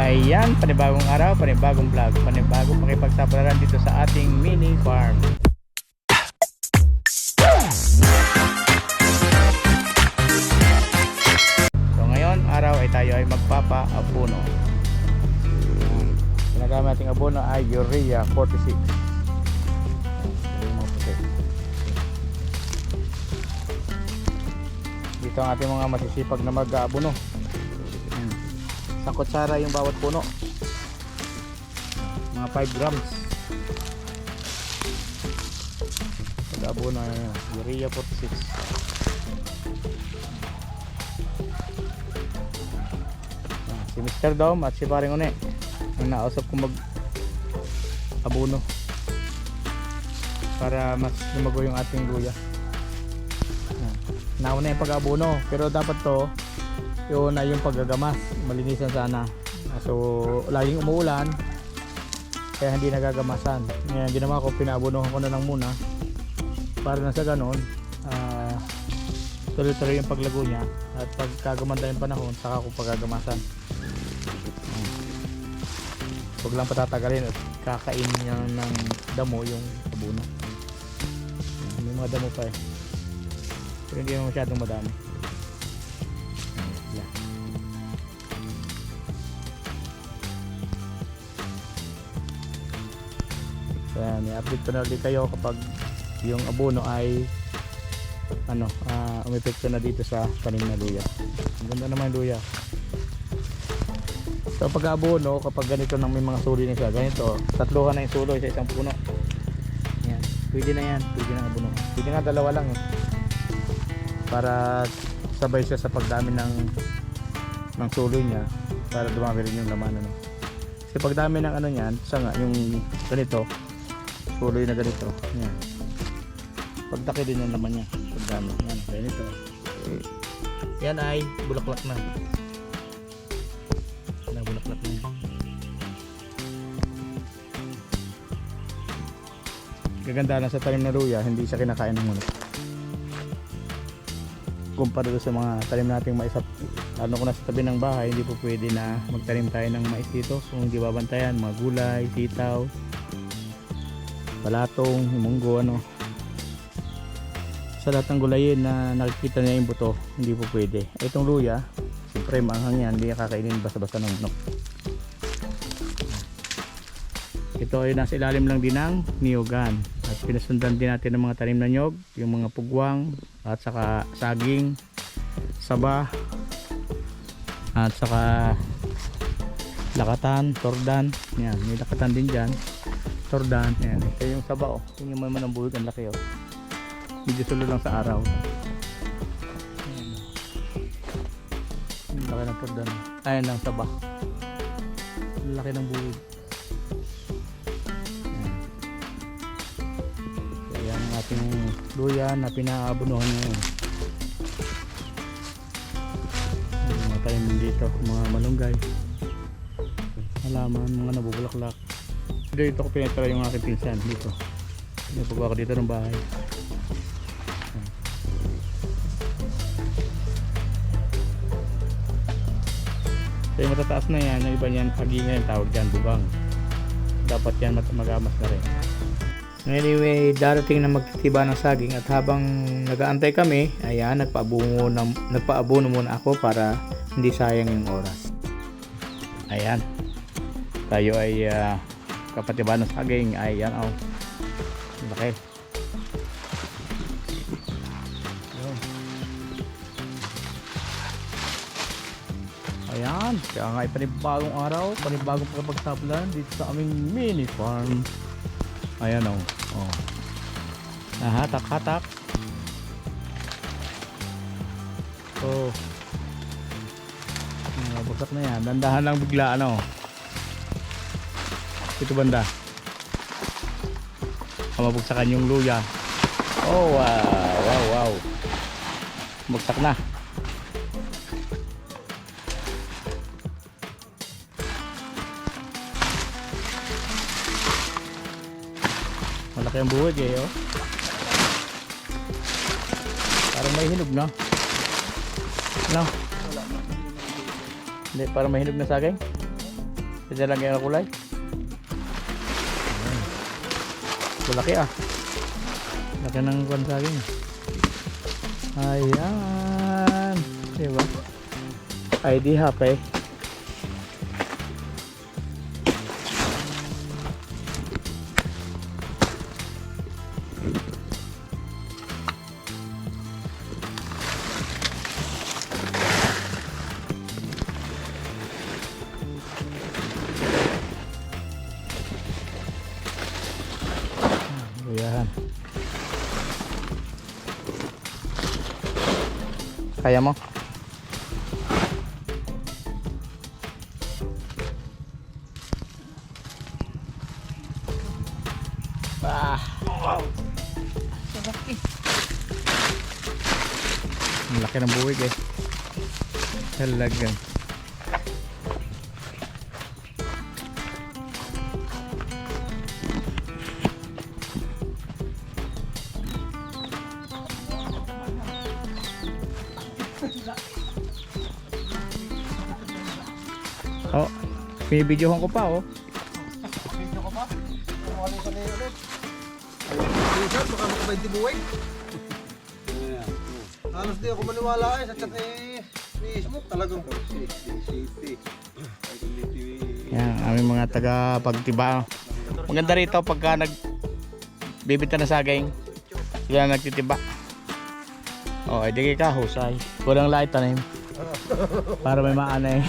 Ayan, panibagong araw, panibagong vlog, panibagong pakipagsapalaran dito sa ating mini farm. So ngayon, araw ay tayo ay magpapa-abono. Ginagamit nating abono ay Urea 46. Dito ang ating mga masisipag na mag-aabono. Sa kutsara yung bawat puno, mga 5 grams. Pag-abono na Urea 46. Si Mr. Dom at si Paring Une ang nausap kong mag-abono para mas lumago yung ating luya. Nauna yung pag-abono, pero dapat to yun ay yung paggagamas, malinisan sana. So laging umuulan kaya hindi nagagamasan. Ngayon ginawa ko, pinaabonohan ko na lang muna para na sa ganon tuloy-tuloy yung paglago niya, at pagkagumanda yung panahon saka ko paggagamasan. Huwag lang patatagalin at kakain niya ng damo yung abono. May mga damo pa eh, pero hindi naman masyadong madami. Ayan, i-update ko na ulit kayo kapag yung abono ay umepekto na dito sa tanim na luya. Ang ganda naman yung luya. So pag abono, kapag ganito nang may mga suli na siya, ganito, tatluhan na yung suloy sa isang puno. Ayan, pwede na yan, pwede na abono. Pwede nga dalawa lang eh, para sabay siya sa pagdami ng suloy niya, para dumami rin yung laman. Kasi pagdami ng niyan, sanga yung ganito, suloy na ganito, yan. Pagtaki din yung laman niya, pagdami, yan, ganito. Yan ay bulaklak na. Bulaklak na. Gaganda na sa tanim na luya, hindi siya kinakain ng manok. Kumpara doon sa mga tanim nating mais, ko na sa tabi ng bahay, hindi po pwede na magtanim tayo ng mais dito kung hindi babantayan, mga gulay, sitaw, palatong, munggo, sa lahat ng gulayin na nakikita niya yung buto, hindi po pwede. Itong luya, siyempre maanghang yan, hindi kakainin basta-basta ng manok. Ito ay nasa ilalim lang din ng niyogan, at pinasundan din natin ng mga tanim na nyog, yung mga pugwang at saka saging, saba at saka lakatan, tordan. Yan, may lakatan din dyan, tordan. Yan, ito yung saba oh. Yung naman ng buhig, ang laki oh. Medyo sulo lang sa araw. Yan. Yung laki ng tordan. Ayan lang saba. Yung laki ng buhig. Yan. Yan ang ating luya na pinaabonohan ngayon. Mga tanim dito, mga malunggay, halaman, mga nabubulaklak. Dito ko pinatira yung aking pinsan dito. Napagawa ko dito ng bahay. So yung matataas na yan, yung iba niyan, hagingan yung tawag dyan, bubang. Dapat yan magamas na rin. Anyway, darating na magtitiba ng saging, at habang nag-aantay kami, ayan, nagpa-abono muna ako para hindi sayang yung oras. Ayan, tayo ay kapatiba ng saging. Ayan oh, laki. Ayan, kaya nga panibagong araw, panibagong pagpagsapulan dito sa aming mini farm. Ayan oh, nahatak-hatak. So bugsak na yan, dandahan lang bigla ito banda, mabugsakan yung luya. Oh wow, bugsak na. Malaki ang buhig eh oh. Parang may hinog na. Hindi, parang may hinog na saging. Kasi lang yung kulay. Malaki ah. Laki ng kwan sa akin. Ayan. Diba? ID happy. Ayan. Kaya mo? Ah. Wow. Laki. Ang laki ng buwig eh. Talagang. Oh, binibidyohan ko pa oh. Video ko pa? Ano sa niyo ulit? Ayun, baka makabay di buhay. Halos di ako maniwala sa chat ni Smoke talagang. Yan, aming mga taga pagtiba. Maganda rito pagka bibita na saging. Sila nagtitiba. Oh, edi ka husay. Kulang light tanim. Para may maana eh.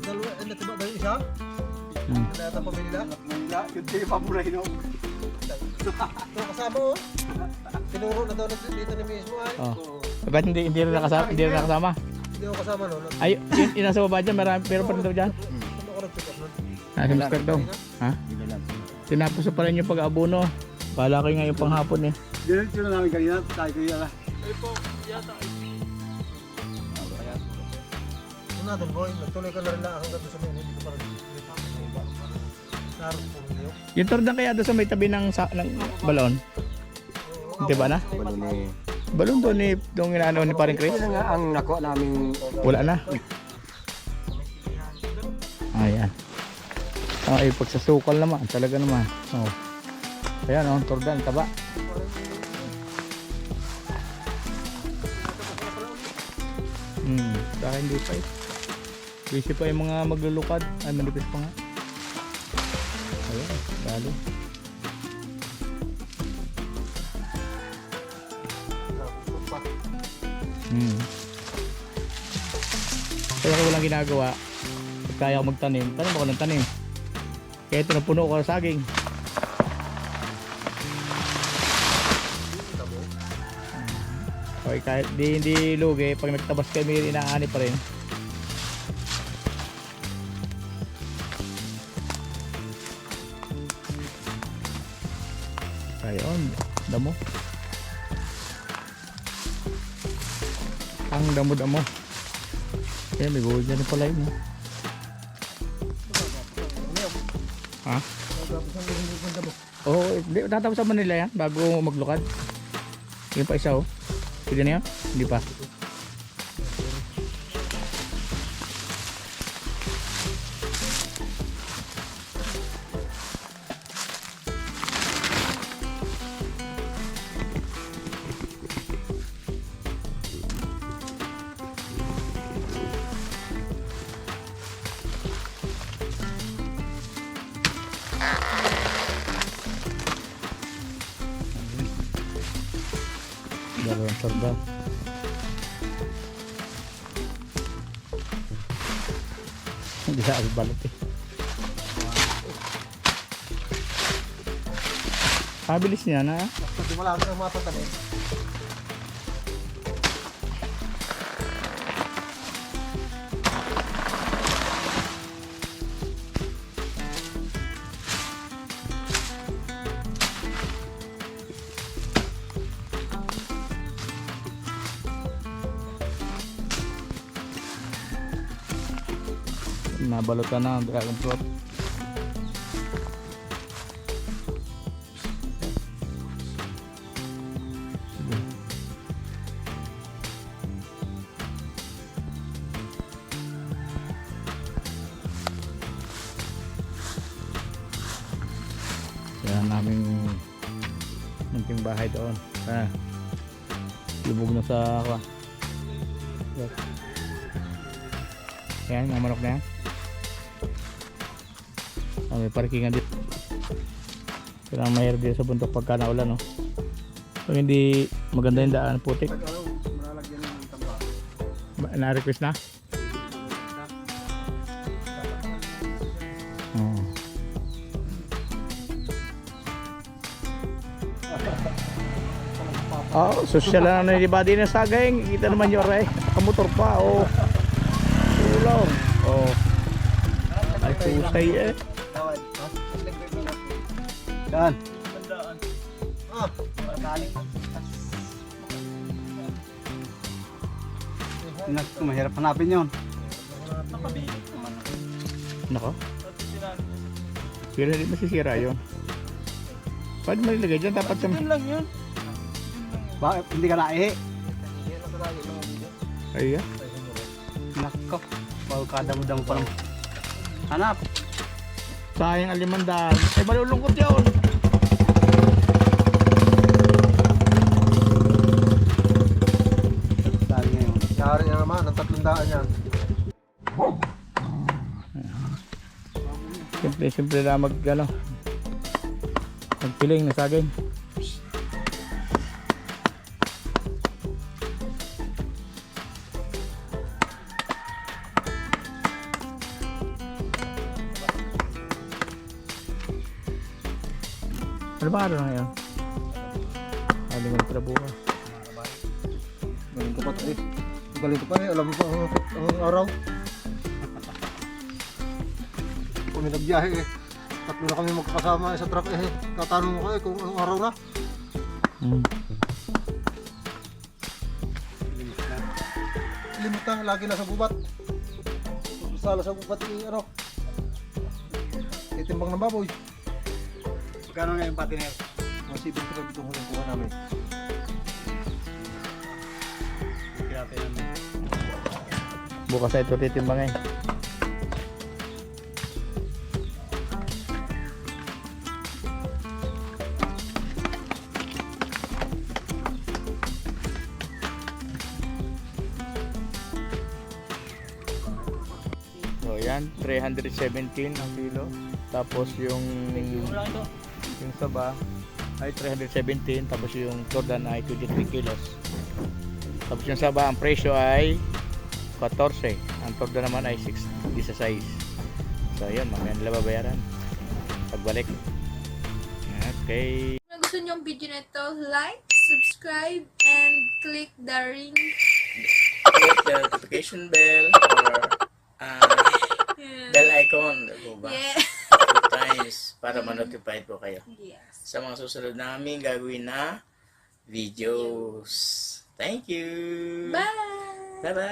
Dalawa, natiba ba yung isa? Wala yata pa nila? Yung tiba mo rin o. Ito kasama oh. Tinuro na daw dito ni mismo ay. Oh. Ba't hindi rin nakasama? Hindi rin nakasama? Hindi ako kasama no. Ay, yung nasa baba dyan, marami, pero pa rin daw dyan. Saan ako nag-pick up nun? Nasa Mr. daw. Ha? Tinapos na pala yung pag-abono. Bala kayo ngayon panghapon eh. Diretso na namin kanina, tayo ko yala. Ano natin boy, nagtuloy ka na rin lang hanggang doon sa may hindi ko parang Naros po hindi yun. Yung tordan kaya doon sa may tabi ng balon. Di ba na? Balon doon ni doon inaano ni paring Chris. Ito na nga ang nakuha namin. Wala na. Ayan. Ay, pagsasukal naman, talaga naman. Oh. Ayan, oh, tordan, taba. Baka hindi pa eh. Busy pa yung mga maglulukad. Ay, manipis pa nga. Ayan, dalo. Kaya ko walang ginagawa. Pag kaya ako magtanim, tanim ako ng tanim. Kaya ito napuno ko ng saging. Okay, kahit hindi lugi, pag nagtabas kami, inaani pa rin. Ayun, damo. Ang damo-damo. Kaya may buhay dyan pala yun. Ha? Oo, tatapos sa Manila yan bago maglukad. Yun pa isa oh. Pwede na yan? Hindi pa. Dalawang torda. Hindi sa balot eh. Pabilis niya na. Hindi mo lang ang matatanim. Nabalutan na ang dragon fruit. naming munting bahay doon. Lubog na sa ako. Ayan, mga manok na yan. May parkingan dito. Kailangan mahirap dito sa bundok pagka naulan, no? Pag hindi maganda yung daan, putik. Pag ano, malalagyan ng tamba. Na-request na? Oo. Oh, social na naman yung body na sagay. Kita naman yun, Ray. Kamotor pa, oh. Tulong. Oh. Ay, kusay eh. Daan. Mahirap hanapin yun. Nako. Pero hindi masisira yun. Pwede mo nilagay dyan, dapat sa... lang yun. Bakit hindi ka naihi? Ay, ah. Nako. Bago kadamo-damo pa lang. Hanap. Sayang alimandaan. Ay, malulungkot yun. Daan ngayon. Yari na naman, ang 300 yan. Simple na magpiling na sagay. Ano ba araw na ngayon? Aling mo na bukas. Galing ko pa ito eh. Galing ko pa eh. Alam mo pa ang araw. Kung may nagbiyahe eh. Tatlo na kami magkakasama sa truck eh. Tatanong mo kayo kung anong araw na. Limit na, lagi na sa gubat. Sala sa gubat eh, ano. Titimbang ng baboy. Magkano nga yung patiner? Mga 7 kilo dito huling kuha namin. Grabe naman. Bukas ay ito titimbangin. So yan, 317 ang kilo. Tapos yung saba ay 317, tapos yung Jordan ay 23 kilos. Tapos yung saba, ang presyo ay 14. Ang Jordan naman ay 16. So yun, mamaya nila babayaran pagbalik. Okay. Kung gusto nyo yung video na ito, like, subscribe, and click the ring. Click the notification bell or bell icon, diba ba? Yeah. 2 times para ma-notify po kayo Yes. sa mga susunod namin gagawin na videos. Thank you. Bye! Bye-bye.